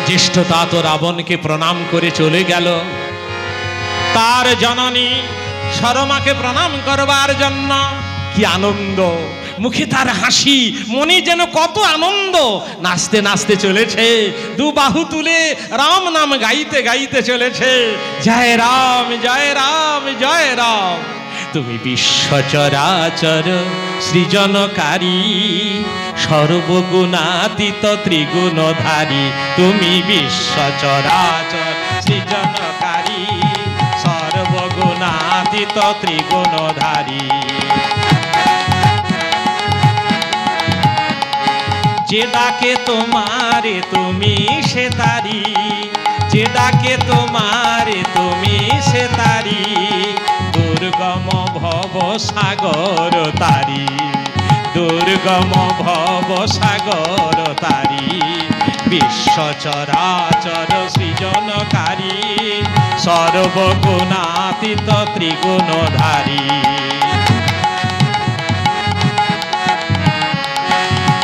জ্যেষ্ঠতা তো রাবণকে প্রণাম করে চলে গেল। তার জননী সরমাকে প্রণাম করবার জন্য কি আনন্দ, মুখে তার হাসি, মনে যেন কত আনন্দ। নাচতে নাচতে চলেছে, দু বাহু তুলে রাম নাম গাইতে গাইতে চলেছে। জয় রাম জয় রাম জয় রাম। তুমি বিশ্ব চরাচর সৃজনকারী, সর্বগুণাতীত ত্রিগুণধারী। তুমি বিশ্ব চরাচর সৃজনকারী, সর্বগুণাতীত ত্রিগুণধারী। যে ডাকে তোমারে তুমি সে তারি, যে ডাকে তোমারে তুমি সে তারি। দুর্গম ভব সাগর তারি, দুর্গম ভব সাগর তারি। বিশ্ব চরাচর সৃজনকারী, সর্বগুণাতীত ত্রিগুণধারী।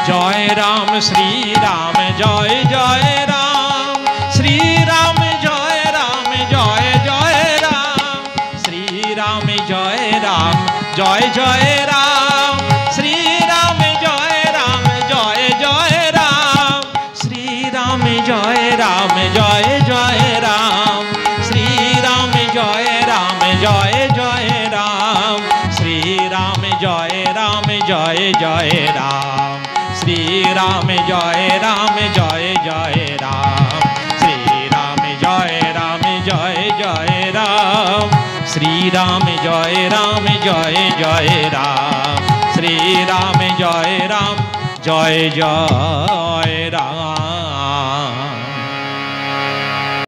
জয় রাম শ্রী রাম জয় জয় রাম, শ্রী রাম জয় রাম জয় জয় রাম। শ্রী রাম জয় রাম জয় জয় রাম, শ্রী রাম জয় রাম জয় জয় রাম। শ্রী রাম জয় রাম জয় জয় রাম, শ্রী রাম জয় রাম জয় জয় রাম। শ্রী রাম জয় রাম জয় জয় রাম, শ্রী রাম জয় রাম জয় জয় রাম। শ্রী রাম জয় রাম জয় জয় রাম, শ্রী রাম জয় রাম জয় জয় রাম। শ্রী রাম জয় রাম জয় জয় রাম।